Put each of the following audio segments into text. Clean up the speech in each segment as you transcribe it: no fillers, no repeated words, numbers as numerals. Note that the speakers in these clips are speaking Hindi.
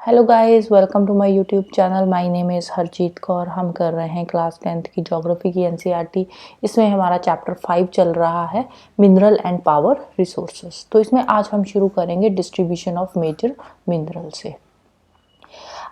Hello guys, welcome to my YouTube channel. My name is Harjeet Kaur. हम कर रहे हैं क्लास 10th की ज्योग्राफी की एनसीईआरटी। इसमें हमारा चैप्टर 5 चल रहा है, मिनरल एंड पावर रिसोर्सेज। तो इसमें आज हम शुरू करेंगे डिस्ट्रीब्यूशन ऑफ मेजर मिनरल से।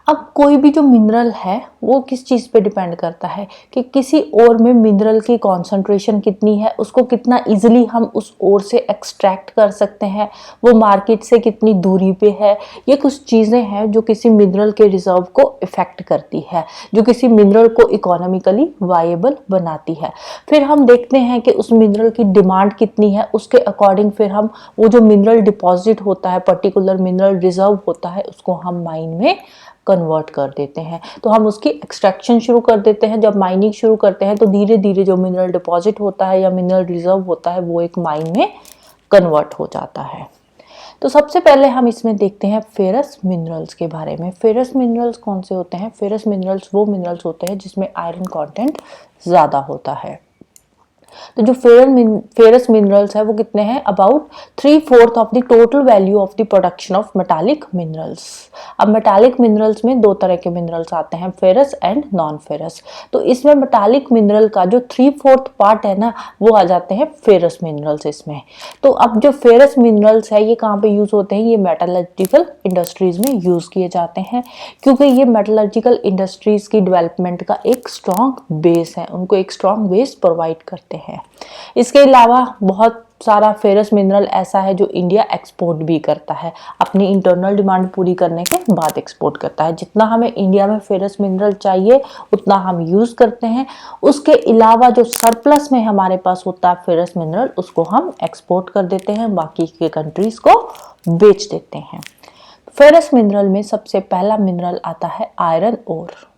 अब कोई भी जो मिनरल है वो किस चीज़ पे डिपेंड करता है कि किसी ओर में मिनरल की कॉन्सेंट्रेशन कितनी है, उसको कितना इजीली हम उस ओर से एक्सट्रैक्ट कर सकते हैं, वो मार्केट से कितनी दूरी पे है। ये कुछ चीज़ें हैं जो किसी मिनरल के रिजर्व को इफेक्ट करती है, जो किसी मिनरल को इकोनॉमिकली वायेबल बनाती है। फिर हम देखते हैं कि उस मिनरल की डिमांड कितनी है, उसके अकॉर्डिंग फिर हम वो जो मिनरल डिपॉजिट होता है, पर्टिकुलर मिनरल रिजर्व होता है, उसको हम माइन में कन्वर्ट कर देते हैं। तो हम उसकी एक्सट्रैक्शन शुरू कर देते हैं। जब माइनिंग शुरू करते हैं तो धीरे धीरे जो मिनरल डिपॉजिट होता है या मिनरल रिजर्व होता है वो एक माइन में कन्वर्ट हो जाता है। तो सबसे पहले हम इसमें देखते हैं फेरस मिनरल्स के बारे में। फेरस मिनरल्स कौन से होते हैं? फेरस मिनरल्स वो मिनरल्स होते हैं जिसमें आयरन कंटेंट ज़्यादा होता है। तो जो फेरस मिनरल्स है वो कितने हैं? About 3/4 of the total value of the production of metallic minerals. अब मेटालिक मिनरल्स में दो तरह के मिनरल्स आते हैं, फेरस एंड नॉन फेरस। तो इसमें मेटालिक मिनरल का जो 3/4 पार्ट है ना, वो आ जाते हैं फेरस मिनरल्स इसमें। तो अब जो फेरस मिनरल्स है ये कहाँ पे यूज होते हैं? ये मेटलर्जिकल इंडस्ट्रीज में यूज किए जाते हैं, क्योंकि ये मेटलर्जिकल इंडस्ट्रीज की डेवलपमेंट का एक स्ट्रॉन्ग बेस है, उनको एक स्ट्रॉन्ग बेस प्रोवाइड करते हैं। इसके अलावा बहुत सारा फेरस मिनरल ऐसा है जो इंडिया एक्सपोर्ट भी करता है, अपनी इंटरनल डिमांड पूरी करने के बाद एक्सपोर्ट करता है। जितना हमें इंडिया में फेरस मिनरल चाहिए उतना हम यूज करते हैं। उसके अलावा जो सरप्लस में हमारे पास होता है फेरस मिनरल, उसको हम एक्सपोर्ट कर देते हैं, बाकी के कंट्रीज को बेच देते हैं। फेरस मिनरल में सबसे पहला मिनरल आता है आयरन ओर।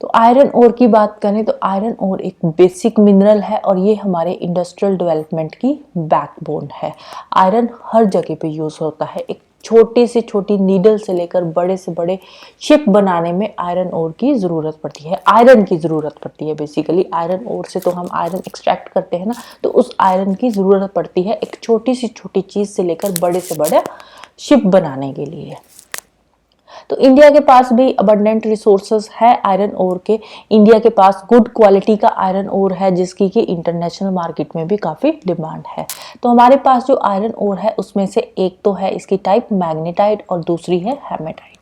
तो आयरन ओर की बात करें तो आयरन ओर एक बेसिक मिनरल है और ये हमारे इंडस्ट्रियल डेवलपमेंट की बैकबोन है। आयरन हर जगह पे यूज होता है। एक छोटी से छोटी नीडल से लेकर बड़े से बड़े शिप बनाने में आयरन ओर की ज़रूरत पड़ती है, आयरन की ज़रूरत पड़ती है। बेसिकली आयरन ओर से तो हम आयरन एक्सट्रैक्ट करते हैं ना, तो उस आयरन की ज़रूरत पड़ती है एक छोटी से छोटी चीज़ से लेकर बड़े से बड़ा शिप बनाने के लिए। तो इंडिया के पास भी अबंडेंट रिसोर्सेज है आयरन ओर के। इंडिया के पास गुड क्वालिटी का आयरन ओर है जिसकी कि इंटरनेशनल मार्केट में भी काफ़ी डिमांड है। तो हमारे पास जो आयरन ओर है उसमें से एक तो है इसकी टाइप मैग्नेटाइट और दूसरी है हेमेटाइट।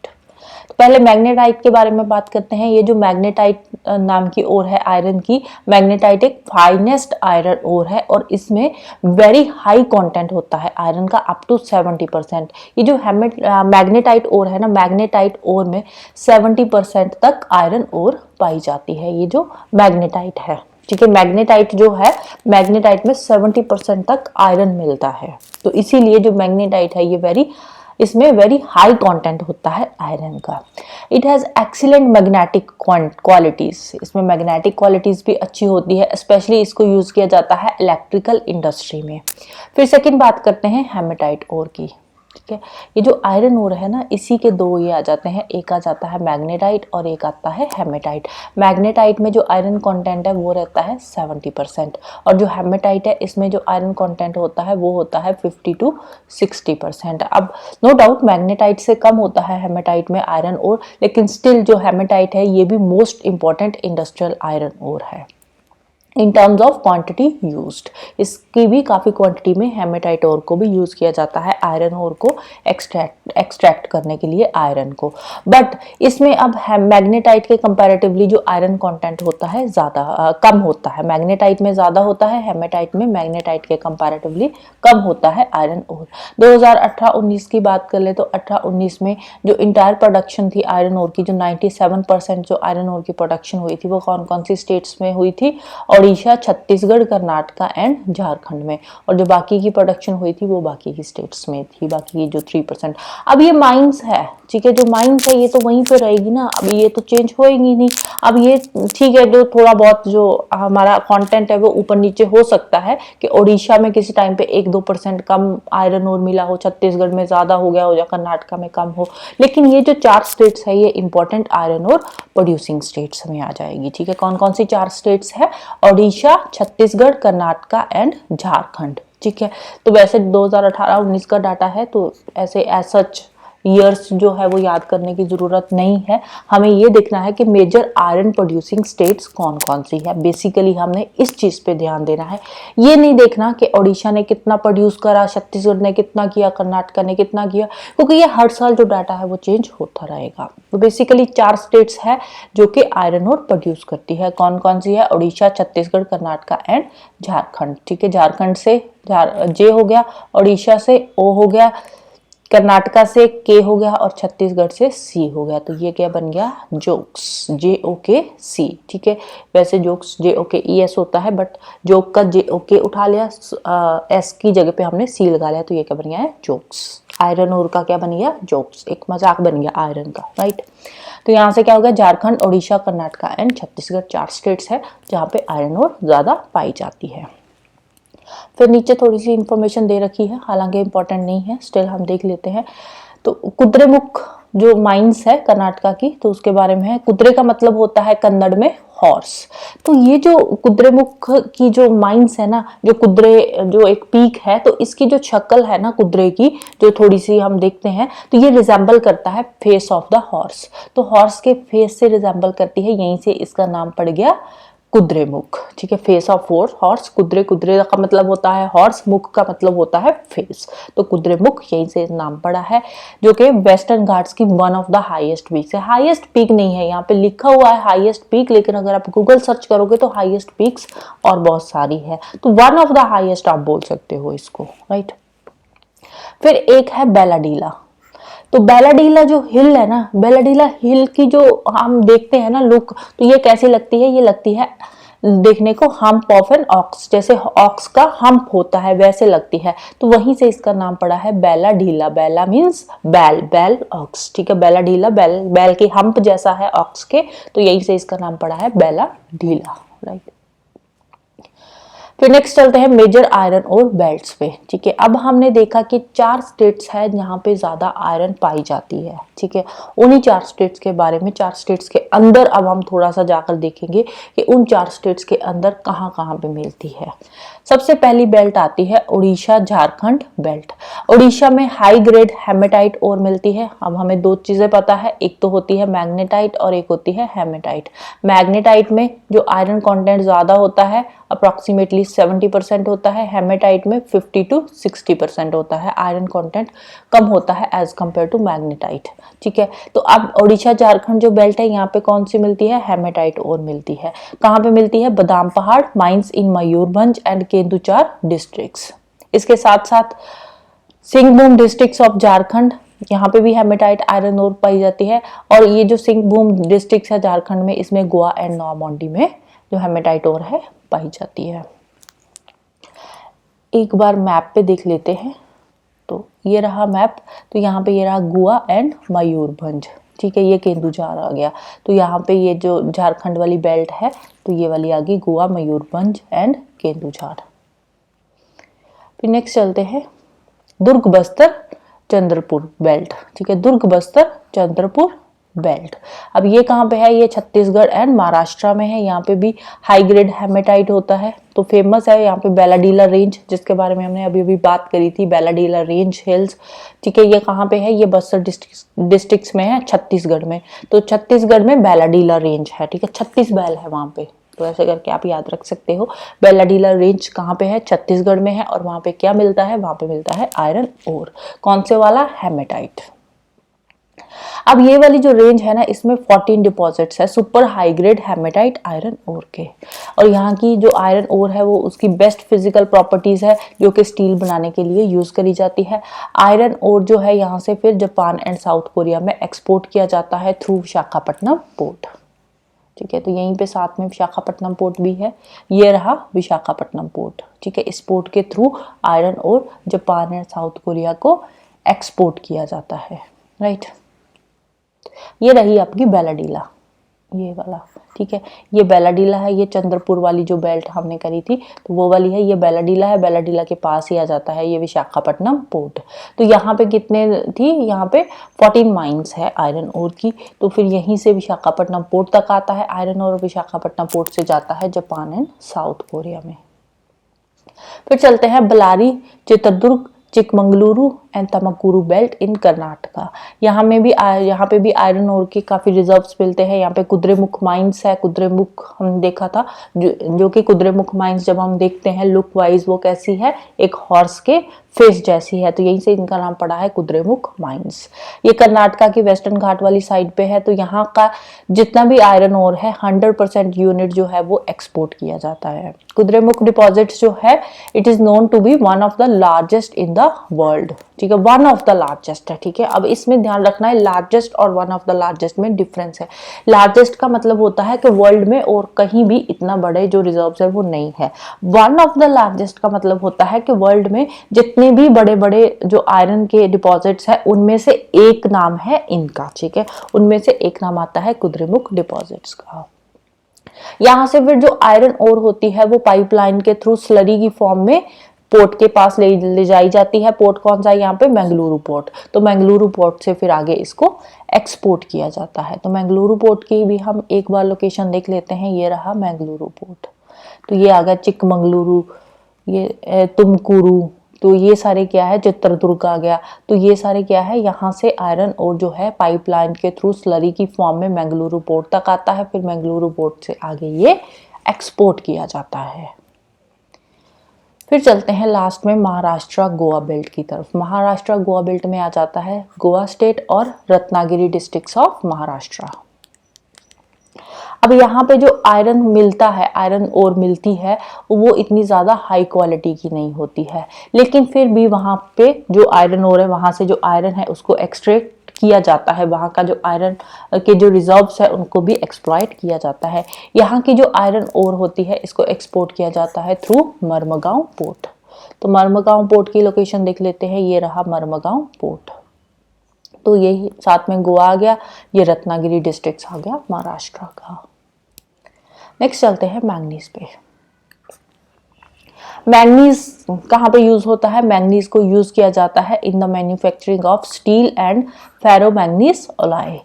तो पहले मैग्नेटाइट के बारे में बात करते हैं। ये जो मैग्नेटाइट नाम की ओर है आयरन की, मैग्नेटाइट एक फाइनेस्ट आयरन ओर है और इसमें वेरी हाई कंटेंट होता है आयरन का, अप टू 70%। ये जो मैग्नेटाइट ओर है ना, मैग्नेटाइट ओर में 70% तक आयरन ओर पाई जाती है। ये जो मैग्नेटाइट है, ठीक है, मैग्नेटाइट जो है, मैग्नेटाइट में 70% तक आयरन मिलता है। तो इसीलिए जो मैग्नेटाइट है ये इसमें वेरी हाई कंटेंट होता है आयरन का। It has excellent magnetic qualities. इसमें मैग्नेटिक क्वालिटीज भी अच्छी होती है, स्पेशली इसको यूज किया जाता है इलेक्ट्रिकल इंडस्ट्री में। फिर सेकंड बात करते हैं हेमेटाइट ओर की। ठीक है, ये जो आयरन ओर है ना, इसी के दो ये आ जाते हैं, एक आ जाता है मैग्नेटाइट और एक आता है हेमेटाइट। मैग्नेटाइट में जो आयरन कंटेंट है वो रहता है 70% और जो हेमेटाइट है इसमें जो आयरन कंटेंट होता है वो होता है 50 to 60%। अब नो डाउट मैग्नेटाइट से कम होता है हेमेटाइट में आयरन ओर, लेकिन स्टिल जो हेमेटाइट है ये भी most important industrial iron ore है in terms of quantity used. इसकी भी काफ़ी क्वांटिटी में हेमेटाइट ओर को भी यूज़ किया जाता है आयरन ओर को एक्सट्रैक्ट करने के लिए आयरन को। बट इसमें अब मैग्नेटाइट के कंपैरेटिवली जो आयरन कंटेंट होता है ज़्यादा कम होता है। मैग्नेटाइट में ज़्यादा होता है, हेमेटाइट में मैग्नेटाइट के कंपैरेटिवली कम होता है आयरन ओर। 2018-19 की बात कर ले तो 18-19 में जो इंटायर प्रोडक्शन थी आयरन ओर की, जो 97% जो आयरन ओर की प्रोडक्शन हुई थी वो कौन कौन सी स्टेट्स में हुई थी? उड़ीसा, छत्तीसगढ़, कर्नाटका एंड झारखंड में। और जो बाकी की प्रोडक्शन हुई थी वो बाकी की स्टेट्स में थी, बाकी की जो 3%। अब ये माइंस है, ठीक है, जो माइंस है ये तो वहीं पे रहेगी ना, अब ये तो चेंज होएगी नहीं। अब ये ठीक है, जो थोड़ा बहुत जो हमारा कंटेंट है वो ऊपर नीचे हो सकता है कि उड़ीसा में किसी टाइम पे 1-2% कम आयरन ओर मिला हो, छत्तीसगढ़ में ज्यादा हो गया हो या कर्नाटका में कम हो, लेकिन ये जो 4 स्टेट्स है ये important iron ore producing states में आ जाएगी। ठीक है, कौन कौन सी 4 स्टेट्स है? ओडिशा, छत्तीसगढ़, कर्नाटका एंड झारखंड। ठीक है, तो वैसे 2018-19 का डाटा है तो ऐसे एज सच ईयर्स जो है वो याद करने की जरूरत नहीं है, हमें ये देखना है कि मेजर आयरन प्रोड्यूसिंग स्टेट्स कौन कौन सी है। बेसिकली हमने इस चीज पे ध्यान देना है, ये नहीं देखना कि ओडिशा ने कितना प्रोड्यूस करा, छत्तीसगढ़ ने कितना किया, कर्नाटक ने कितना किया, क्योंकि ये हर साल जो डाटा है वो चेंज होता रहेगा। तो बेसिकली 4 स्टेट्स है जो कि आयरन और प्रोड्यूस करती है। कौन कौन सी है? ओडिशा, छत्तीसगढ़, कर्नाटक एंड झारखंड। ठीक है, झारखंड से जे हो गया, ओडिशा से ओ हो गया, कर्नाटका से के हो गया और छत्तीसगढ़ से सी हो गया। तो ये क्या बन गया? Jokes, JOKC। ठीक है, वैसे जोक्स JOKES होता है, बट जोक का JOK उठा लिया, S की जगह पे हमने सी लगा लिया, तो ये क्या बन गया है? जोक्स। आयरन और का क्या बन गया? जोक्स। एक मजाक बन गया आयरन का, राइट। तो यहाँ से क्या हो गया? झारखंड, ओडिशा, कर्नाटका एंड छत्तीसगढ़ 4 स्टेट्स है जहाँ पे आयरन और ज्यादा पाई जाती है। फिर नीचे थोड़ी सी इंफॉर्मेशन दे रखी है, हालांकि इंपॉर्टेंट नहीं है, स्टिल हम देख लेते हैं। तो कुद्रेमुख जो माइंस है कर्नाटका की, तो उसके बारे में है। कुद्रे का मतलब होता है कन्नड़ में हॉर्स। तो ये जो कुद्रेमुख की जो माइंस है ना, जो कुद्रे जो एक पीक है, तो इसकी जो शक्ल है ना कुद्रे की, जो थोड़ी सी हम देखते हैं, तो ये रिजेंबल करता है फेस ऑफ द हॉर्स। तो हॉर्स के फेस से रिजेंबल करती है, यहीं से इसका नाम पड़ गया कुद्रेमुख। ठीक है, फेस ऑफ हॉर्स, कुद्रे, कुद्रे का मतलब होता है हॉर्स, मुख का मतलब होता है फेस, तो कुद्रेमुख यहीं से नाम पड़ा है। जो कि वेस्टर्न घाट्स की one of the highest peak है। हाईएस्ट पीक नहीं है, यहाँ पे लिखा हुआ है हाईएस्ट पीक, लेकिन अगर आप गूगल सर्च करोगे तो हाईएस्ट पीक्स और बहुत सारी है, तो वन ऑफ द हाईएस्ट आप बोल सकते हो इसको, राइट। फिर एक है बेलाडीला। तो बेलाडीला जो हिल है ना, बेलाडीला हिल की जो हम देखते हैं ना लुक, तो ये कैसी लगती है? ये लगती है देखने को हम्प ऑफ एन ऑक्स, जैसे ऑक्स का हम्प होता है वैसे लगती है, तो वहीं से इसका नाम पड़ा है बेलाडीला। बेला मीन्स बैल, बैल ऑक्स। ठीक है, बेलाडीला बैल, बैल के हम्प जैसा है ऑक्स के, तो यहीं से इसका नाम पड़ा है बेलाडीला, राइट। फिर नेक्स्ट चलते हैं मेजर आयरन और बेल्ट्स पे। ठीक है, अब हमने देखा कि 4 स्टेट्स है जहाँ पे ज्यादा आयरन पाई जाती है। ठीक है, उन्हीं 4 स्टेट्स के बारे में, 4 स्टेट्स के अंदर अब हम थोड़ा सा जाकर देखेंगे कि उन 4 स्टेट्स के अंदर कहाँ कहाँ पे मिलती है। सबसे पहली बेल्ट आती है उड़ीसा झारखंड बेल्ट। उड़ीसा में हाई ग्रेड हेमेटाइट और मिलती है। अब हमें 2 चीजें पता है, एक तो होती है मैग्नेटाइट और एक होती है हेमेटाइट। मैग्नेटाइट में जो आयरन कंटेंट ज्यादा होता है, अप्रोक्सीमेटली 70% होता है। हेमेटाइट में 50 to 60% होता है। आयरन कंटेंट कम होता है एज कंपेयर टू मैग्नेटाइट। ठीक है, तो अब ओडिशा झारखंड जो बेल्ट है, यहाँ पे कौन सी मिलती है? हेमेटाइट और मिलती है। कहाँ पे मिलती है? Badampahar mines in Mayurbhanj and Kendujhar districts. इसके साथ साथ सिंहभूम डिस्ट्रिक्ट्स ऑफ झारखंड, यहाँ पे भी हेमेटाइट आयरन और पाई जाती है। और ये जो सिंहभूम डिस्ट्रिक्ट है झारखंड में, इसमें गोवा एंड नौमोंडी में जो हेमेटाइट और है पाई जाती है। एक बार मैप पे देख लेते हैं। तो ये रहा मैप, तो यहाँ पे ये रहा गोवा एंड मयूरभंज। ठीक है, ये केंदुझार आ गया। तो यहाँ पे ये जो झारखंड वाली बेल्ट है, तो ये वाली आ गई गोवा, मयूरभंज एंड केंदुझार। फिर नेक्स्ट चलते हैं दुर्ग बस्तर चंद्रपुर बेल्ट। ठीक है, दुर्ग बस्तर चंद्रपुर बेल्ट। अब ये कहाँ पे है? ये छत्तीसगढ़ एंड महाराष्ट्र में है। यहाँ पे भी हाई ग्रेड हेमेटाइट होता है। तो फेमस है यहाँ पे बेलाडीला रेंज, जिसके बारे में हमने अभी अभी बात करी थी, बेलाडीला रेंज हिल्स। ठीक है, ये कहाँ पे है? ये बस्तर डिस्ट्रिक्ट में है, छत्तीसगढ़ में। तो छत्तीसगढ़ में बेलाडीला रेंज है। ठीक है, 36 बैल है वहां पे, तो ऐसे करके आप याद रख सकते हो। बेलाडीला रेंज कहाँ पे है? छत्तीसगढ़ में है। और वहां पे क्या मिलता है? वहां पे मिलता है आयरन ओर। कौन से वाला? हेमेटाइट। अब ये वाली जो रेंज है ना, इसमें 14 डिपॉजिट्स है super high grade hematite iron ore के। और यहाँ की जो आयरन ओर है वो उसकी बेस्ट फिजिकल प्रॉपर्टीज है, जो कि स्टील बनाने के लिए यूज करी जाती है। आयरन ओर जो है यहाँ से फिर जापान एंड साउथ कोरिया में एक्सपोर्ट किया जाता है थ्रू विशाखापट्टनम पोर्ट। ठीक है, तो यहीं पे साथ में विशाखापट्टनम पोर्ट भी है। ये रहा विशाखापट्टनम पोर्ट। ठीक है, इस पोर्ट के थ्रू आयरन और जापान एंड साउथ कोरिया को एक्सपोर्ट किया जाता है, राइट। ये रही आपकी बेलाडीला, ये वाला। ठीक है, ये बेलाडीला है। ये चंद्रपुर वाली जो बेल्ट हमने करी थी, तो वो वाली है। ये बेलाडीला है, बेलाडीला के पास ही आ जाता है ये विशाखापट्टनम पोर्ट। तो यहाँ पे कितने थी? यहाँ पे 14 माइंस है आयरन ओर की। तो फिर यहीं से विशाखापट्टनम पोर्ट तक आता है आयरन ओर, विशाखापट्टनम पोर्ट से जाता है जापान एंड साउथ कोरिया में। फिर चलते हैं Ballari, Chitradurga, Chikkamagaluru and Tumakuru belt in Karnataka. यहाँ पे भी आयरन ओर के काफ़ी रिजर्व्स मिलते हैं। यहाँ पे कुद्रेमुख माइंस है, कुद्रेमुख हम देखा था, जो कि कुद्रेमुख माइंस जब हम देखते हैं लुक वाइज वो कैसी है, एक हॉर्स के फेस जैसी है, तो यहीं से इनका नाम पड़ा है कुद्रेमुख माइंस। ये कर्नाटका की वेस्टर्न घाट वाली साइड पे है। तो यहाँ का जितना भी आयरन ओर है 100% यूनिट जो है वो एक्सपोर्ट किया जाता है। कुद्रेमुख डिपॉजिट्स जो है it is known to be one of the largest in the world, ठीक है, वन ऑफ द लार्जेस्ट है, ठीक है। अब इसमें ध्यान रखना है लार्जेस्ट और वन ऑफ द लार्जेस्ट में डिफरेंस है। लार्जेस्ट का मतलब होता है कि वर्ल्ड में और कहीं भी इतना बड़े जो रिजर्व्स है वो नहीं है। वन ऑफ द लार्जेस्ट का मतलब होता है कि वर्ल्ड में जितने भी बड़े बड़े जो आयरन के डिपॉजिट्स है उनमें से एक नाम है इनका, ठीक है, उनमें से एक नाम आता है कुद्रेमुख डिपॉजिट्स का। यहां से फिर जो आयरन ओर होती है वो पाइपलाइन के थ्रू स्लरी की फॉर्म में पोर्ट के पास ले जाई जाती है। पोर्ट कौन सा है यहाँ पे, मंगलुरु पोर्ट। तो मंगलुरु पोर्ट से फिर आगे इसको एक्सपोर्ट किया जाता है। तो मंगलुरु पोर्ट की भी हम एक बार लोकेशन देख लेते हैं। ये रहा मंगलुरु पोर्ट, तो ये आ गया चिकमंगलुरु, ये तुमकुरु, तो ये सारे क्या है, चित्रदुर्ग आ गया। तो ये सारे क्या है, यहाँ से आयरन और जो है पाइपलाइन के थ्रू स्लरी की फॉर्म में मंगलुरु पोर्ट तक आता है। फिर मंगलुरु पोर्ट से आगे ये एक्सपोर्ट किया जाता है। फिर चलते हैं लास्ट में महाराष्ट्र गोवा बेल्ट की तरफ। महाराष्ट्र गोवा बेल्ट में आ जाता है गोवा स्टेट और रत्नागिरी डिस्ट्रिक्ट्स ऑफ महाराष्ट्र। अब यहाँ पे जो आयरन मिलता है, आयरन ओर मिलती है, वो इतनी ज़्यादा हाई क्वालिटी की नहीं होती है, लेकिन फिर भी वहाँ पे जो आयरन ओर है वहाँ से जो आयरन है उसको एक्सट्रैक्ट किया जाता है। वहाँ का जो आयरन के जो रिजर्व्स है उनको भी एक्सप्लॉइट किया जाता है। यहाँ की जो आयरन ओर होती है इसको एक्सपोर्ट किया जाता है थ्रू मर्मगांव पोर्ट। तो मर्मगांव पोर्ट की लोकेशन देख लेते हैं। ये रहा मर्मगांव पोर्ट। तो यही साथ में गोवा आ गया, ये रत्नागिरी डिस्ट्रिक्ट आ गया महाराष्ट्र का। नेक्स्ट चलते हैं मैंगनीज पे। मैंगनीज कहाँ पे यूज होता है? मैंगनीज को यूज किया जाता है in the manufacturing of steel and ferro manganese alloy.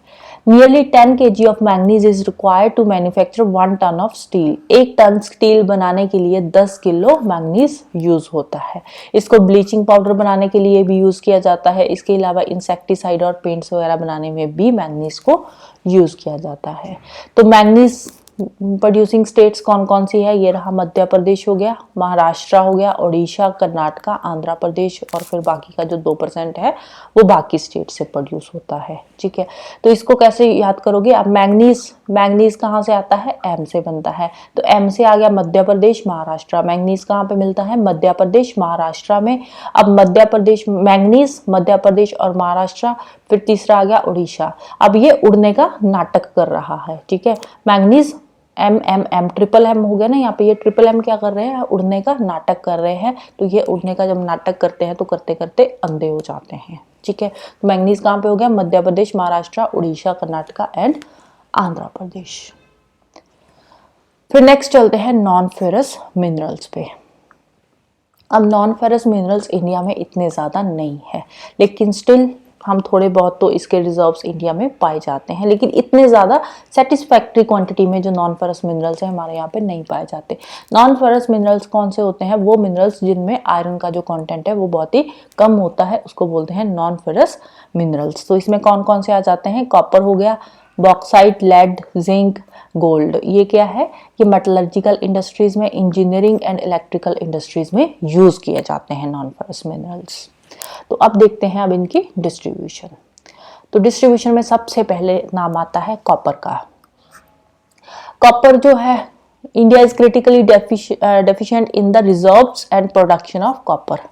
Nearly 10 kg of manganese is required to manufacture 1 ton of steel. 1 ton steel बनाने के लिए 10 किलो मैंगनीज यूज होता है। इसको ब्लीचिंग पाउडर बनाने के लिए भी यूज किया जाता है। इसके अलावा इंसेक्टिसाइड और पेंट्स वगैरह बनाने में भी मैंगनीज को यूज किया जाता है। तो मैंगनीज प्रोड्यूसिंग स्टेट्स कौन कौन सी है? ये रहा मध्य प्रदेश हो गया, महाराष्ट्र हो गया, ओडिशा, कर्नाटका, आंध्र प्रदेश, और फिर बाकी का जो 2% है वो बाकी स्टेट से प्रोड्यूस होता है। ठीक है, तो इसको कैसे याद करोगे आप? मैंगनीज कहाँ से आता है? एम से बनता है। तो एम से आ गया मध्य प्रदेश, महाराष्ट्र। मैंगनीज कहाँ पे मिलता है? मध्य प्रदेश, महाराष्ट्र में। अब मध्य प्रदेश मैंगनीज, मध्य प्रदेश और महाराष्ट्र, फिर तीसरा आ गया उड़ीसा। अब ये उड़ने का नाटक कर रहा है। ठीक है, मैंगनीज एम ट्रिपल एम हो गया ना, यहाँ पे ये ट्रिपल एम क्या कर रहे हैं? उड़ने का नाटक कर रहे हैं। तो ये उड़ने का जब नाटक करते हैं तो करते करते अंधे हो जाते हैं। ठीक है, तो मैंगनीज कहाँ पे हो गया? मध्य प्रदेश, महाराष्ट्र, उड़ीसा, कर्नाटका एंड आंध्र प्रदेश। फिर नेक्स्ट चलते हैं नॉन फेरस मिनरल्स पे। अब नॉन फेरस मिनरल्स इंडिया में इतने ज़्यादा नहीं है, लेकिन स्टिल हम थोड़े बहुत तो इसके रिजर्व्स इंडिया में पाए जाते हैं, लेकिन इतने ज़्यादा सेटिस्फैक्ट्री क्वांटिटी में जो नॉन फेरस मिनरल्स हैं हमारे यहाँ पे नहीं पाए जाते। नॉन फेरस मिनरल्स कौन से होते हैं? वो मिनरल्स जिनमें आयरन का जो कंटेंट है वो बहुत ही कम होता है, उसको बोलते हैं नॉन फेरस मिनरल्स। तो इसमें कौन कौन से आ जाते हैं? कॉपर हो गया, बॉक्साइट, लेड, जिंक, गोल्ड। ये क्या है? ये मेटलर्जिकल इंडस्ट्रीज में, इंजीनियरिंग एंड इलेक्ट्रिकल इंडस्ट्रीज में यूज किए जाते हैं नॉन फेरस मिनरल्स। तो अब देखते हैं अब इनकी डिस्ट्रीब्यूशन। तो डिस्ट्रीब्यूशन में सबसे पहले नाम आता है कॉपर का। कॉपर जो है, India is critically deficient in the reserves and production of copper.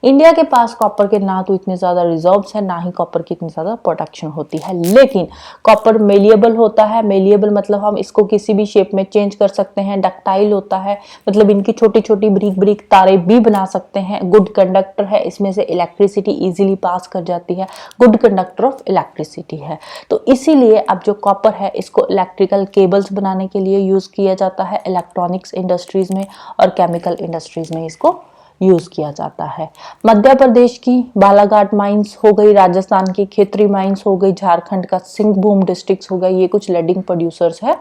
India के पास कॉपर के ना तो इतने ज़्यादा रिजर्व्स है, ना ही कॉपर की इतनी ज़्यादा प्रोडक्शन होती है। लेकिन कॉपर मेलिएबल होता है। मेलिएबल मतलब हम इसको किसी भी शेप में चेंज कर सकते हैं। डक्टाइल होता है, मतलब इनकी छोटी छोटी ब्रीक ब्रीक तारे भी बना सकते हैं। गुड कंडक्टर है, इसमें से इलेक्ट्रिसिटी इजीली पास कर जाती है। गुड कंडक्टर ऑफ इलेक्ट्रिसिटी है। तो इसीलिए अब जो कॉपर है इसको इलेक्ट्रिकल केबल्स बनाने के लिए यूज़ किया जाता है, इलेक्ट्रॉनिक्स इंडस्ट्रीज में और केमिकल इंडस्ट्रीज में इसको यूज किया जाता है। मध्य प्रदेश की बालाघाट माइंस हो गई, राजस्थान की खेतरी माइंस हो गई, झारखंड का सिंहभूम डिस्ट्रिक्ट हो गया, ये कुछ लीडिंग प्रोड्यूसर्स है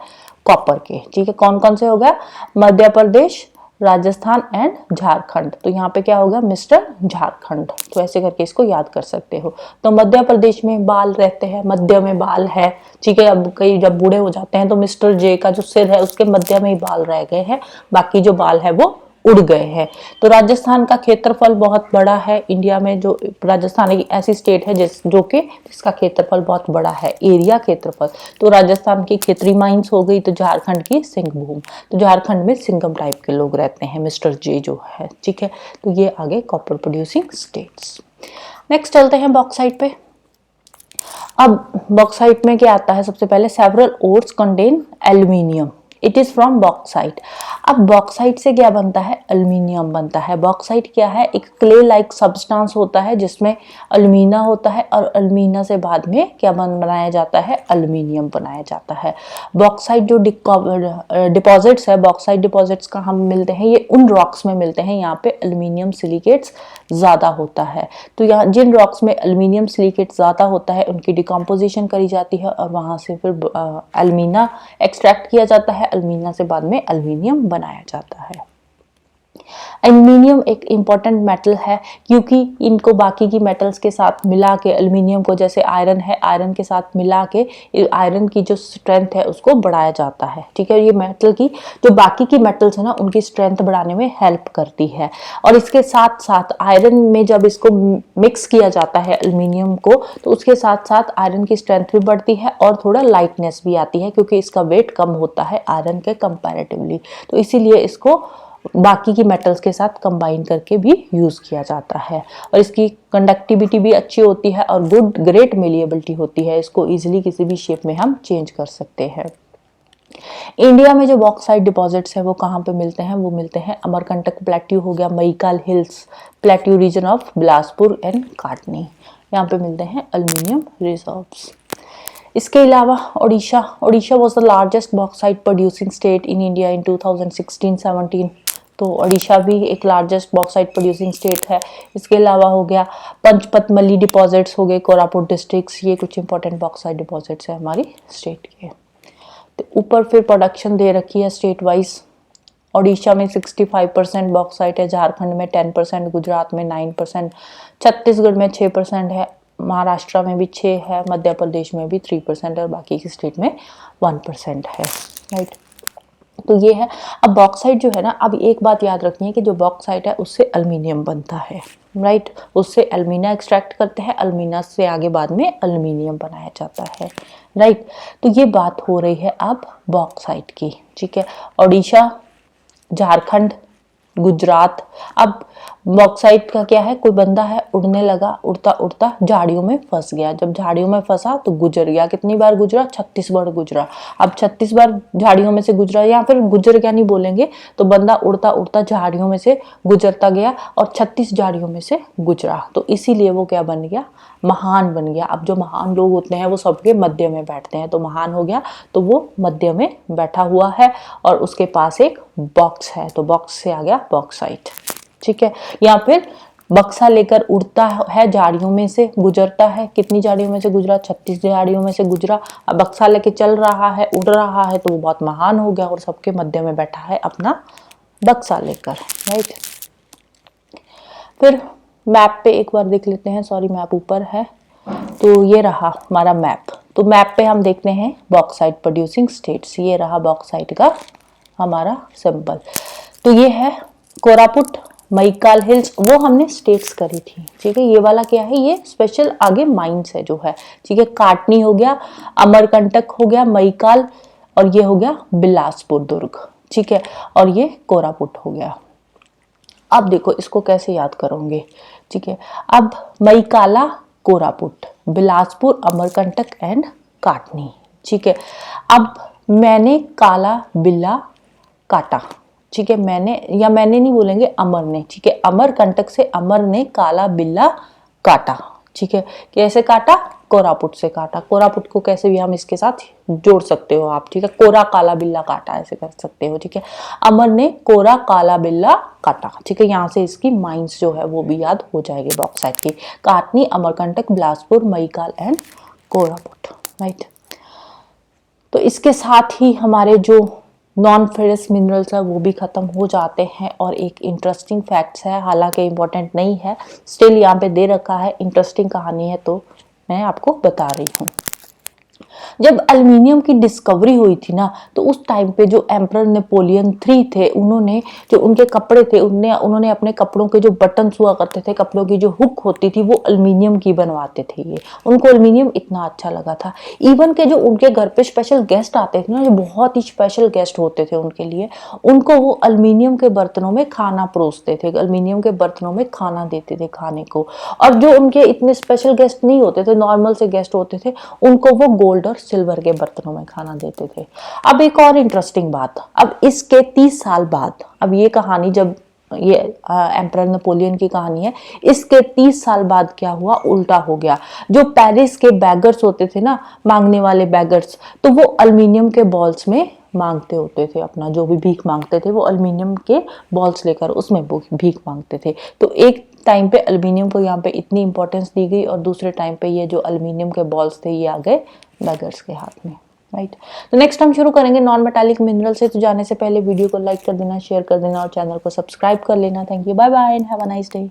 कॉपर के। ठीक है, कौन कौन से हो गया? मध्य प्रदेश, राजस्थान एंड झारखंड। तो यहाँ पे क्या होगा, मिस्टर झारखंड। तो ऐसे करके इसको याद कर सकते हो। तो मध्य प्रदेश में बाल रहते हैं, मध्य में बाल है, ठीक है। अब कई जब बूढ़े हो जाते हैं तो मिस्टर जे का जो सिर है उसके मध्य में ही बाल रह गए हैं, बाकी जो बाल है वो उड़ गए हैं। तो राजस्थान का क्षेत्रफल बहुत बड़ा है इंडिया में। जो राजस्थान एक ऐसी स्टेट है जिसका क्षेत्रफल बहुत बड़ा है, एरिया क्षेत्रफल। तो राजस्थान की खेतरी माइंस हो गई, तो झारखंड की सिंहभूम। तो झारखंड में सिंघम टाइप के लोग रहते हैं, मिस्टर जे जो है, ठीक है। तो ये आगे कॉपर प्रोड्यूसिंग स्टेट्स। नेक्स्ट चलते हैं बॉक्साइट पे। अब बॉक्साइट में क्या आता है, सबसे पहले several ores contain aluminium, it is from bauxite. अब बॉक्साइट से क्या बनता है, एल्यूमिनियम बनता है। बॉक्साइट क्या है, एक क्ले लाइक सब्सटेंस होता है जिसमें एल्यूमिना होता है, और एल्यूमिना से बाद में क्या बनाया जाता है, एल्यूमिनियम बनाया जाता है। बॉक्साइट जो डिपॉजिट्स है, बॉक्साइट डिपॉजिट्स कहाँ मिलते हैं, ये उन रॉक्स में मिलते हैं यहाँ पे एल्यूमिनियम सिलिकेट्स ज्यादा होता है। तो यहाँ जिन रॉक्स में एल्यूमिनियम सिलिकेट ज्यादा होता है उनकी डिकम्पोजिशन करी जाती है और वहां से फिर एल्यूमिना एक्सट्रैक्ट किया जाता है। एल्यूमिना से बाद में एल्यूमिनियम बनाया जाता है। एल्यूमिनियम एक इम्पॉर्टेंट मेटल है क्योंकि इनको बाकी की मेटल्स के साथ मिला के, एल्यूमिनियम को जैसे आयरन है, आयरन के साथ मिला के आयरन की जो स्ट्रेंथ है उसको बढ़ाया जाता है, ठीक है। ये मेटल की जो बाकी की मेटल्स है ना उनकी स्ट्रेंथ बढ़ाने में हेल्प करती है। और इसके साथ साथ आयरन में जब इसको मिक्स किया जाता है एल्यूमिनियम को, तो उसके साथ साथ आयरन की स्ट्रेंथ भी बढ़ती है और थोड़ा लाइटनेस भी आती है क्योंकि इसका वेट कम होता है आयरन के कंपैरेटिवली। तो इसीलिए इसको बाकी की मेटल्स के साथ कंबाइन करके भी यूज किया जाता है। और इसकी कंडक्टिविटी भी अच्छी होती है और गुड ग्रेट मेलिएबिलिटी होती है। इसको इजीली किसी भी शेप में हम चेंज कर सकते हैं। इंडिया में जो बॉक्साइट डिपॉजिट्स है वो कहाँ पे मिलते हैं, वो मिलते हैं अमरकंटक प्लेट्यू हो गया, Maikal hills plateau region of Bilaspur and काटनी, यहाँ पे मिलते हैं एल्यूमिनियम रिजर्व्स। इसके अलावा Odisha was the largest bauxite producing state in India in 2016-17। तो ओडिशा भी एक लार्जेस्ट बॉक्साइट प्रोड्यूसिंग स्टेट है। इसके अलावा हो गया पंचपत मल्ली डिपॉजिट्स हो गए, कोरापुट डिस्ट्रिक्ट्स, ये कुछ इंपॉर्टेंट बॉक्साइट डिपॉजिट्स है हमारी स्टेट के। तो ऊपर फिर प्रोडक्शन दे रखी है स्टेट वाइज। ओडिशा में 65% बॉक्साइट है, झारखंड में 10%, गुजरात में 9%, छत्तीसगढ़ में 6% है, महाराष्ट्र में भी 6 है, मध्य प्रदेश में भी 3% और बाकी की स्टेट में 1% है, राइट। तो ये है। अब बॉक्साइट जो है ना, अब एक बात याद रखनी है कि जो बॉक्साइट है उससे एल्यूमिनियम बनता है, राइट। उससे एल्यूमिना एक्सट्रैक्ट करते हैं, एल्यूमिना से आगे बाद में एल्यूमिनियम बनाया जाता है, राइट। तो ये बात हो रही है अब बॉक्साइट की, ठीक है। ओडिशा, झारखंड, गुजरात। अब बॉक्साइट का क्या है, कोई बंदा है उड़ने लगा, उड़ता उड़ता झाड़ियों में फंस गया। जब झाड़ियों में फंसा तो गुजर गया। कितनी बार गुजरा, 36 बार गुजरा। अब 36 बार झाड़ियों में से गुजरा, या फिर गुजर गया नहीं बोलेंगे, तो बंदा उड़ता उड़ता झाड़ियों में से गुजरता गया और 36 झाड़ियों में से गुजरा। तो इसीलिए वो क्या बन गया, महान बन गया। अब जो महान लोग होते हैं वो सबके मध्य में बैठते हैं, तो महान हो गया। तो वो मध्य में बैठा हुआ है और उसके पास एक बॉक्स है, तो बॉक्स से आ गया बॉक्साइट, ठीक है। या फिर बक्सा लेकर उड़ता है, झाड़ियों में से गुजरता है। कितनी झाड़ियों में से गुजरा, 36 झाड़ियों में से गुजरा। अब बक्सा लेके चल रहा है, उड़ रहा है, तो वो बहुत महान हो गया और सबके मध्य में बैठा है अपना बक्सा लेकर, राइट। फिर मैप पे एक बार देख लेते हैं, सॉरी मैप ऊपर है, तो ये रहा हमारा मैप। तो मैप पे हम देखते हैं बॉक्साइट प्रोड्यूसिंग स्टेट्स, ये रहा बॉक्साइट का हमारा सिंबल। तो ये है कोरापुट, मैकाल हिल्स, वो हमने स्टेट्स करी थी, ठीक है। ये वाला क्या है, ये स्पेशल आगे माइंस है जो है, ठीक है। काटनी हो गया, अमरकंटक हो गया, मैकाल, और ये हो गया बिलासपुर दुर्ग, ठीक है। और ये कोरापुट हो गया। अब देखो इसको कैसे याद करोगे, ठीक है। अब मैकाला, कोरापुट, बिलासपुर, अमरकंटक एंड काटनी, ठीक है। अब मैंने काला बिल्ला काटा, ठीक है। मैंने नहीं बोलेंगे, अमर ने, ठीक है। अमरकंटक से अमर ने काला बिल्ला काटा, ठीक है। कैसे काटा, कोरापुट से काटा। कोरापुट को कैसे भी हम इसके साथ जोड़ सकते हो आप, ठीक है। कोरा काला बिल्ला काटा ऐसे कर सकते हो, ठीक है। अमर ने कोरा काला बिल्ला काटा, ठीक है। यहाँ से इसकी माइंस जो है वो भी याद हो जाएगी बॉक्साइट की। काटनी, अमरकंटक, बिलासपुर, मैकाल एंड कोरापुट, राइट। तो इसके साथ ही हमारे जो नॉन फेरस मिनरल्स है वो भी ख़त्म हो जाते हैं। और एक इंटरेस्टिंग फैक्ट्स है, हालांकि इम्पोर्टेंट नहीं है, स्टिल यहाँ पे दे रखा है, इंटरेस्टिंग कहानी है तो मैं आपको बता रही हूँ। जब एल्युमिनियम की डिस्कवरी हुई थी ना, तो उस टाइम पे जो एम्परर नेपोलियन 3 थे, उन्होंने जो उनके कपड़े थे, उन्होंने अपने कपड़ों के जो बटन हुआ करते थे, कपड़ों की जो हुक होती थी, वो एल्युमिनियम की बनवाते थे। ये उनको एल्युमिनियम इतना अच्छा लगा था। इवन के जो उनके घर पे स्पेशल गेस्ट आते थे ना, जो बहुत ही स्पेशल गेस्ट होते थे उनके लिए, उनको वो एल्युमिनियम के बर्तनों में खाना परोसते थे, एल्युमिनियम के बर्तनों में खाना देते थे खाने को। और जो उनके इतने स्पेशल गेस्ट नहीं होते थे, नॉर्मल से गेस्ट होते थे, उनको वो गोल्ड और सिल्वर के बर्तनों में खाना देते थे। अब एक और इंटरेस्टिंग बात, अब इसके 30 साल बाद, अब ये कहानी जब ये एम्परर नेपोलियन की कहानी है, इसके 30 साल बाद क्या हुआ, उल्टा हो गया। जो पेरिस के बैगर्स होते थे ना, मांगने वाले बैगर्स, तो वो अल्मीनियम के बॉल्स में मांगते होते थे, अपना जो भी भीख मांगते थे वो अल्मीनियम के बॉल्स लेकर उसमें भीख मांगते थे। तो एक टाइम पे अल्मीनियम को यहाँ पे इतनी इंपॉर्टेंस दी गई, और दूसरे टाइम पे ये जो अल्मीनियम के बॉल्स थे ये आ गए बैगर्स के हाथ में, राइट। तो नेक्स्ट हम शुरू करेंगे नॉन मेटालिक मिनरल से। तो जाने से पहले वीडियो को लाइक कर देना, शेयर कर देना और चैनल को सब्सक्राइब कर लेना। Thank you, bye bye and have a nice day.